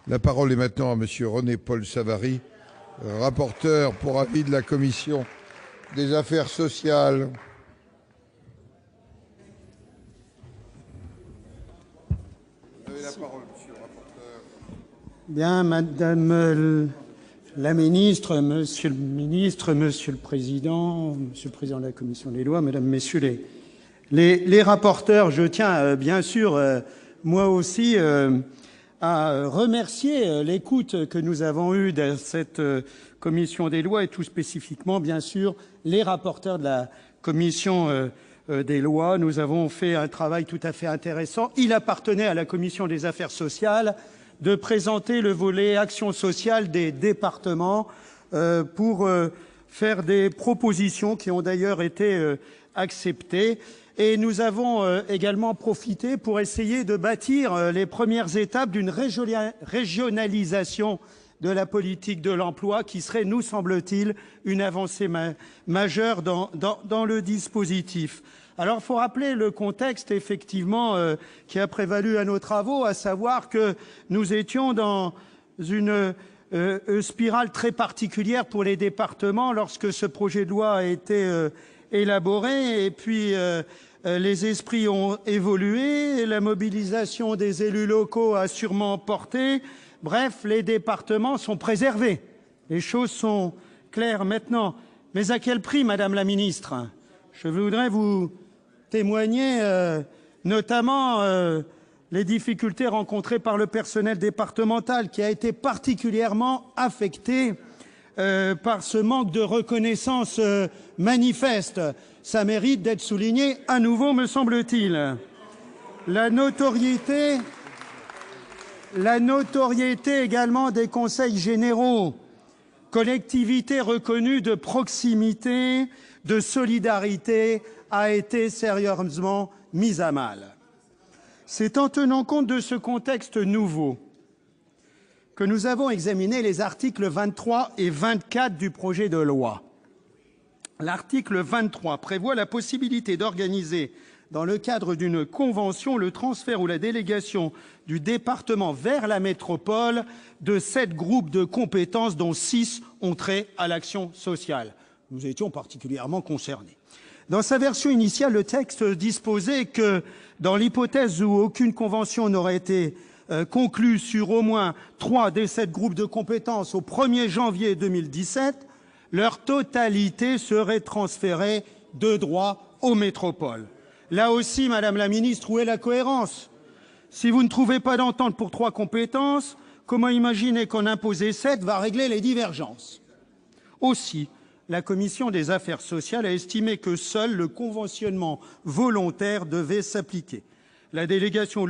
La parole est maintenant à Monsieur René-Paul Savary, rapporteur pour avis de la commission des affaires sociales. Vous avez la parole, monsieur le rapporteur. Bien, Madame la ministre, Monsieur le Président de la Commission des lois, Mesdames, Messieurs les rapporteurs, je tiens bien sûr, moi aussi, à remercier l'écoute que nous avons eue dans cette Commission des lois et tout spécifiquement, bien sûr, les rapporteurs de la Commission des lois. Nous avons fait un travail tout à fait intéressant. Il appartenait à la Commission des affaires sociales de présenter le volet action sociale des départements pour faire des propositions qui ont d'ailleurs été acceptées. Et nous avons également profité pour essayer de bâtir les premières étapes d'une régionalisation de la politique de l'emploi qui serait, nous semble-t-il, une avancée majeure dans le dispositif. Alors, il faut rappeler le contexte, effectivement, qui a prévalu à nos travaux, à savoir que nous étions dans une spirale très particulière pour les départements lorsque ce projet de loi a été élaboré. Et puis, les esprits ont évolué, la mobilisation des élus locaux a sûrement porté. Bref, les départements sont préservés. Les choses sont claires maintenant. Mais à quel prix, Madame la Ministre ? Je voudrais vous témoigner notamment les difficultés rencontrées par le personnel départemental qui a été particulièrement affecté par ce manque de reconnaissance manifeste. Ça mérite d'être souligné à nouveau, me semble-t-il. La notoriété également des conseils généraux, collectivités reconnues de proximité, de solidarité, a été sérieusement mise à mal. C'est en tenant compte de ce contexte nouveau que nous avons examiné les articles 23 et 24 du projet de loi. L'article 23 prévoit la possibilité d'organiser, dans le cadre d'une convention, le transfert ou la délégation du département vers la métropole de 7 groupes de compétences, dont 6 ont trait à l'action sociale. Nous étions particulièrement concernés. Dans sa version initiale, le texte disposait que, dans l'hypothèse où aucune convention n'aurait été conclue sur au moins 3 des 7 groupes de compétences au 1er janvier 2017, leur totalité serait transférée de droit aux métropoles. Là aussi, Madame la Ministre, où est la cohérence ? Si vous ne trouvez pas d'entente pour 3 compétences, comment imaginer qu'en imposer 7 va régler les divergences ? Aussi, la Commission des affaires sociales a estimé que seul le conventionnement volontaire devait s'appliquer. La délégation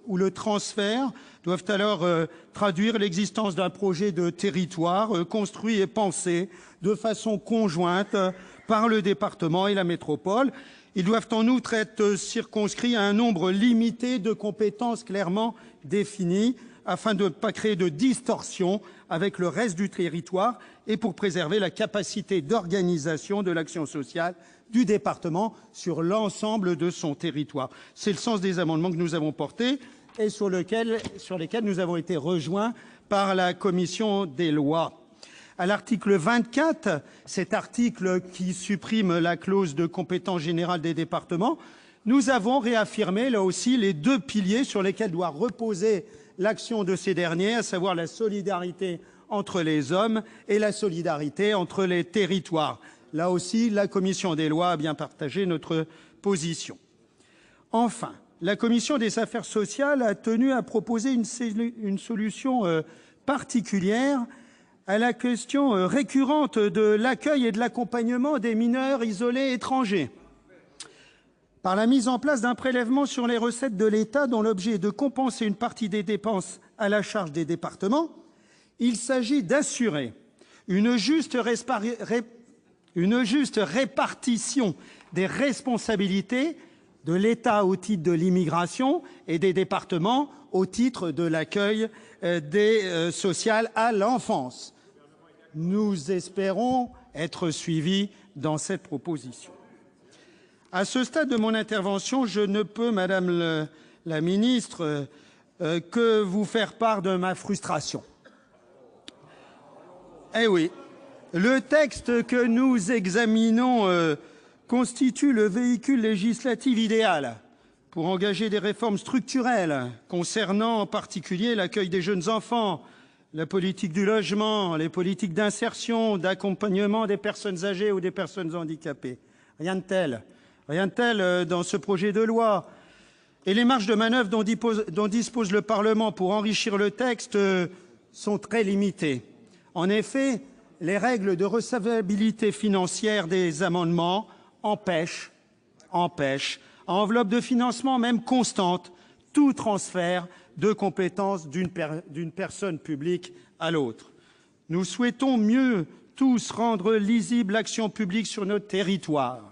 ou le transfert doivent alors traduire l'existence d'un projet de territoire construit et pensé de façon conjointe par le département et la métropole. Ils doivent en outre être circonscrits à un nombre limité de compétences clairement définies afin de ne pas créer de distorsion avec le reste du territoire et pour préserver la capacité d'organisation de l'action sociale du département sur l'ensemble de son territoire. C'est le sens des amendements que nous avons portés et sur lesquels nous avons été rejoints par la commission des lois. À l'article 24, cet article qui supprime la clause de compétence générale des départements, nous avons réaffirmé là aussi les 2 piliers sur lesquels doit reposer l'action de ces derniers, à savoir la solidarité entre les hommes et la solidarité entre les territoires. Là aussi, la commission des lois a bien partagé notre position. Enfin, la commission des affaires sociales a tenu à proposer une solution particulière à la question récurrente de l'accueil et de l'accompagnement des mineurs isolés étrangers, par la mise en place d'un prélèvement sur les recettes de l'État dont l'objet est de compenser une partie des dépenses à la charge des départements. Il s'agit d'assurer une juste répartition des responsabilités de l'État au titre de l'immigration et des départements au titre de l'accueil des sociales à l'enfance. Nous espérons être suivis dans cette proposition. À ce stade de mon intervention, je ne peux, Madame la ministre, que vous faire part de ma frustration. Eh oui, le texte que nous examinons constitue le véhicule législatif idéal pour engager des réformes structurelles concernant en particulier l'accueil des jeunes enfants, la politique du logement, les politiques d'insertion, d'accompagnement des personnes âgées ou des personnes handicapées. Rien de tel dans ce projet de loi. Et les marges de manœuvre dont dispose le Parlement pour enrichir le texte sont très limitées. En effet, les règles de recevabilité financière des amendements empêchent, à enveloppe de financement même constante, tout transfert de compétences d'une personne publique à l'autre. Nous souhaitons mieux tous rendre lisible l'action publique sur notre territoire,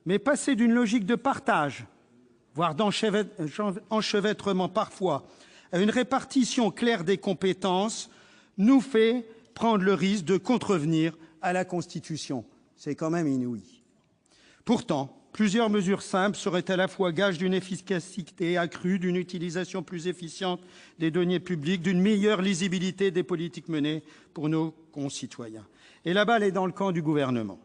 mais passer d'une logique de partage, voire d'enchevêtrement parfois, à une répartition claire des compétences, nous fait prendre le risque de contrevenir à la Constitution. C'est quand même inouï. Pourtant, plusieurs mesures simples seraient à la fois gage d'une efficacité accrue, d'une utilisation plus efficiente des deniers publics, d'une meilleure lisibilité des politiques menées pour nos concitoyens. Et la balle est dans le camp du gouvernement.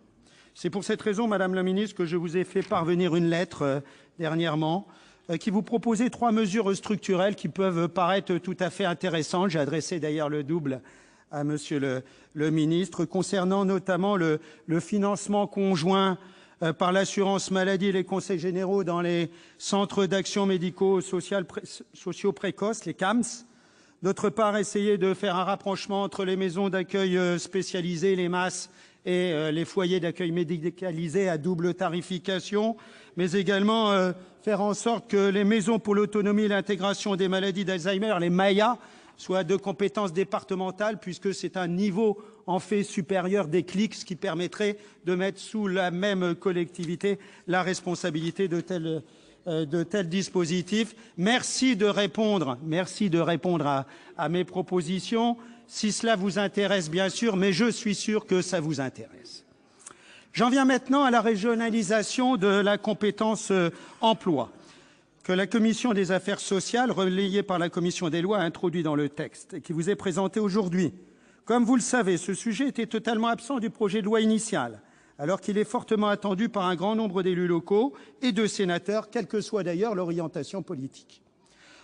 C'est pour cette raison, Madame la Ministre, que je vous ai fait parvenir une lettre dernièrement qui vous proposait 3 mesures structurelles qui peuvent paraître tout à fait intéressantes. J'ai adressé d'ailleurs le double à Monsieur le Ministre, concernant notamment le financement conjoint par l'assurance maladie et les conseils généraux dans les centres d'action médico-sociaux précoces, les CAMS. D'autre part, essayer de faire un rapprochement entre les maisons d'accueil spécialisées, les MAS, et les foyers d'accueil médicalisés à double tarification, mais également faire en sorte que les maisons pour l'autonomie et l'intégration des maladies d'Alzheimer, les MAIA, soient de compétences départementales, puisque c'est un niveau en fait supérieur des CLIC, ce qui permettrait de mettre sous la même collectivité la responsabilité de tels dispositifs. Merci de répondre à mes propositions, si cela vous intéresse bien sûr, mais je suis sûr que ça vous intéresse. J'en viens maintenant à la régionalisation de la compétence emploi, que la Commission des affaires sociales, relayée par la Commission des lois, a introduit dans le texte et qui vous est présenté aujourd'hui. Comme vous le savez, ce sujet était totalement absent du projet de loi initial, alors qu'il est fortement attendu par un grand nombre d'élus locaux et de sénateurs, quelle que soit d'ailleurs l'orientation politique.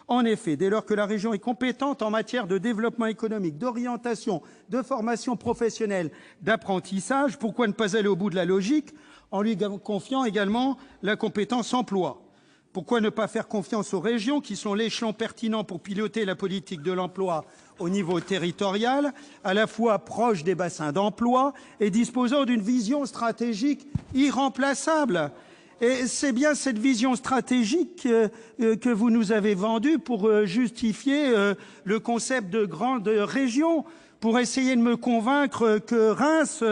En effet, dès lors que la région est compétente en matière de développement économique, d'orientation, de formation professionnelle, d'apprentissage, pourquoi ne pas aller au bout de la logique en lui confiant également la compétence emploi ? Pourquoi ne pas faire confiance aux régions, qui sont l'échelon pertinent pour piloter la politique de l'emploi au niveau territorial, à la fois proche des bassins d'emploi et disposant d'une vision stratégique irremplaçable ? Et c'est bien cette vision stratégique que vous nous avez vendue pour justifier le concept de grande région, pour essayer de me convaincre que Reims,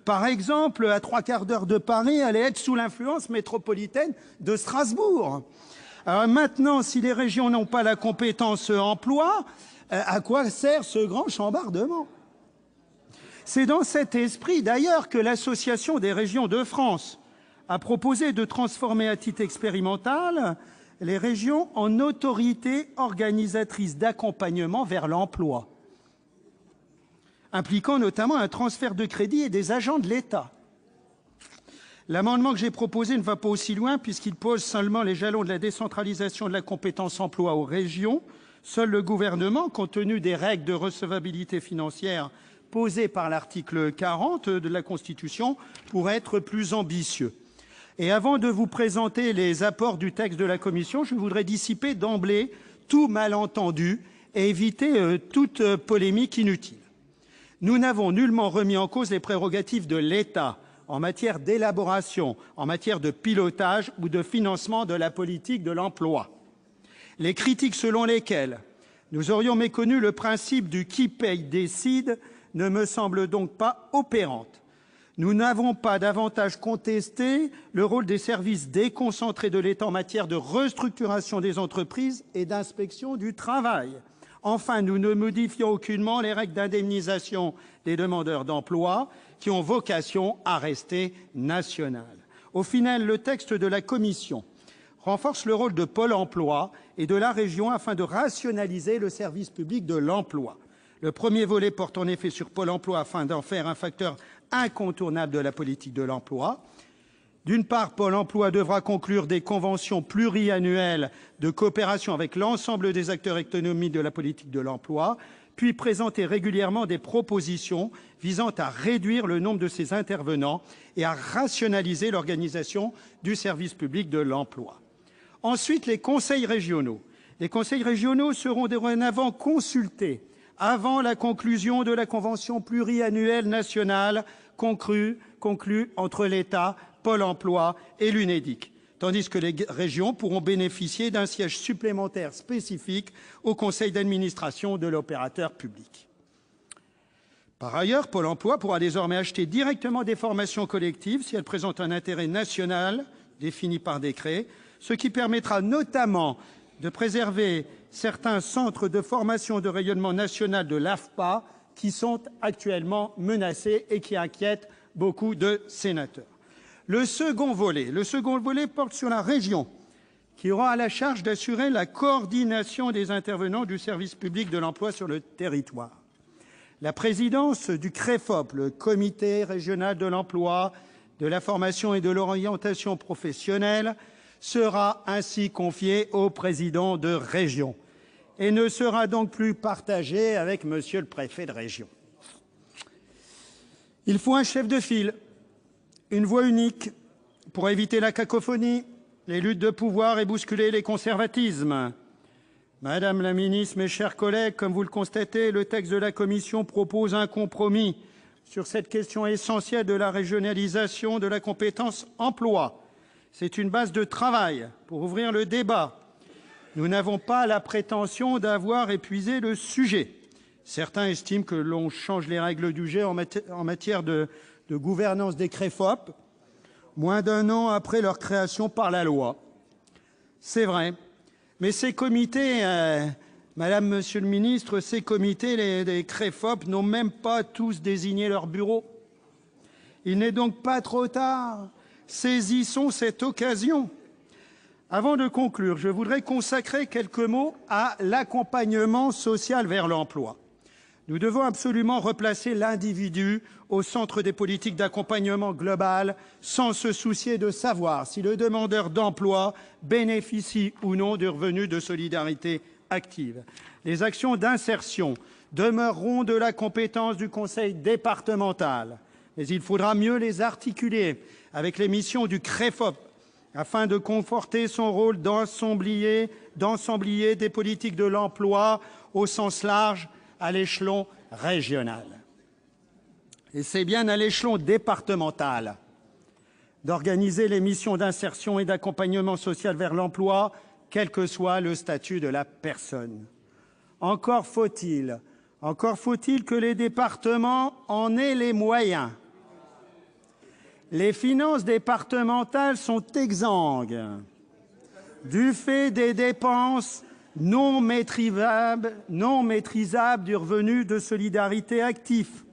par exemple, à 3/4 d'heure de Paris, allait être sous l'influence métropolitaine de Strasbourg. Alors maintenant, si les régions n'ont pas la compétence emploi, à quoi sert ce grand chambardement ? C'est dans cet esprit, d'ailleurs, que l'Association des régions de France a proposé de transformer à titre expérimental les régions en autorités organisatrices d'accompagnement vers l'emploi, impliquant notamment un transfert de crédits et des agents de l'État. L'amendement que j'ai proposé ne va pas aussi loin, puisqu'il pose seulement les jalons de la décentralisation de la compétence emploi aux régions. Seul le gouvernement, compte tenu des règles de recevabilité financière posées par l'article 40 de la Constitution, pourrait être plus ambitieux. Et avant de vous présenter les apports du texte de la Commission, je voudrais dissiper d'emblée tout malentendu et éviter toute polémique inutile. Nous n'avons nullement remis en cause les prérogatives de l'État en matière d'élaboration, en matière de pilotage ou de financement de la politique de l'emploi. Les critiques selon lesquelles nous aurions méconnu le principe du « qui paye décide » ne me semblent donc pas opérantes. Nous n'avons pas davantage contesté le rôle des services déconcentrés de l'État en matière de restructuration des entreprises et d'inspection du travail. Enfin, nous ne modifions aucunement les règles d'indemnisation des demandeurs d'emploi qui ont vocation à rester nationales. Au final, le texte de la Commission renforce le rôle de Pôle emploi et de la région afin de rationaliser le service public de l'emploi. Le premier volet porte en effet sur Pôle emploi afin d'en faire un facteur incontournable de la politique de l'emploi. D'une part, Pôle emploi devra conclure des conventions pluriannuelles de coopération avec l'ensemble des acteurs économiques de la politique de l'emploi, puis présenter régulièrement des propositions visant à réduire le nombre de ces intervenants et à rationaliser l'organisation du service public de l'emploi. Ensuite, les conseils régionaux. Les conseils régionaux seront dorénavant consultés avant la conclusion de la convention pluriannuelle nationale conclue entre l'État, Pôle emploi et l'UNEDIC, tandis que les régions pourront bénéficier d'un siège supplémentaire spécifique au conseil d'administration de l'opérateur public. Par ailleurs, Pôle emploi pourra désormais acheter directement des formations collectives si elles présentent un intérêt national défini par décret, ce qui permettra notamment de préserver certains centres de formation de rayonnement national de l'AFPA qui sont actuellement menacés et qui inquiètent beaucoup de sénateurs. Le second volet porte sur la région, qui aura à la charge d'assurer la coordination des intervenants du service public de l'emploi sur le territoire. La présidence du CREFOP, le Comité régional de l'emploi, de la formation et de l'orientation professionnelle, sera ainsi confiée au président de région et ne sera donc plus partagée avec monsieur le préfet de région. Il faut un chef de file, une voix unique pour éviter la cacophonie, les luttes de pouvoir et bousculer les conservatismes. Madame la ministre, mes chers collègues, comme vous le constatez, le texte de la Commission propose un compromis sur cette question essentielle de la régionalisation de la compétence emploi. C'est une base de travail pour ouvrir le débat. Nous n'avons pas la prétention d'avoir épuisé le sujet. Certains estiment que l'on change les règles du jeu en matière de gouvernance des CREFOP, moins d'un an après leur création par la loi. C'est vrai. Mais ces comités, Madame, Monsieur le Ministre, ces comités, les CREFOP, n'ont même pas tous désigné leur bureau. Il n'est donc pas trop tard. Saisissons cette occasion. Avant de conclure, je voudrais consacrer quelques mots à l'accompagnement social vers l'emploi. Nous devons absolument replacer l'individu au centre des politiques d'accompagnement global, sans se soucier de savoir si le demandeur d'emploi bénéficie ou non du revenu de solidarité active. Les actions d'insertion demeureront de la compétence du conseil départemental, mais il faudra mieux les articuler avec les missions du CREFOP afin de conforter son rôle d'ensemblier des politiques de l'emploi au sens large à l'échelon régional. Et c'est bien à l'échelon départemental d'organiser les missions d'insertion et d'accompagnement social vers l'emploi, quel que soit le statut de la personne. Encore faut-il que les départements en aient les moyens. Les finances départementales sont exsangues du fait des dépenses non maîtrisables du revenu de solidarité actif,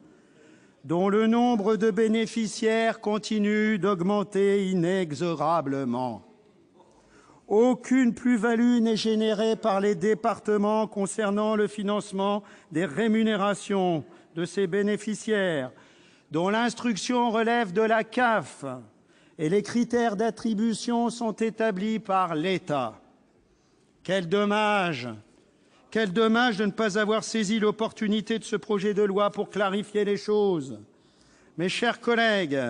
dont le nombre de bénéficiaires continue d'augmenter inexorablement. Aucune plus-value n'est générée par les départements concernant le financement des rémunérations de ces bénéficiaires, dont l'instruction relève de la CAF et les critères d'attribution sont établis par l'État. Quel dommage de ne pas avoir saisi l'opportunité de ce projet de loi pour clarifier les choses. Mes chers collègues,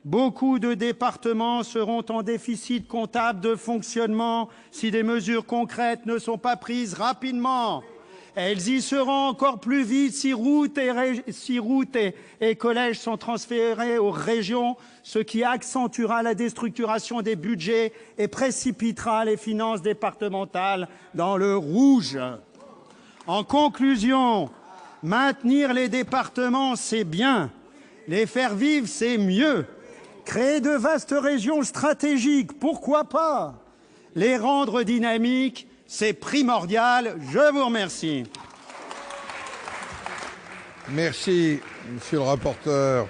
beaucoup de départements seront en déficit comptable de fonctionnement si des mesures concrètes ne sont pas prises rapidement. Elles y seront encore plus vite si routes et collèges sont transférés aux régions, ce qui accentuera la déstructuration des budgets et précipitera les finances départementales dans le rouge. En conclusion, maintenir les départements, c'est bien. Les faire vivre, c'est mieux. Créer de vastes régions stratégiques, pourquoi pas? Les rendre dynamiques, c'est primordial. Je vous remercie. Merci, monsieur le rapporteur.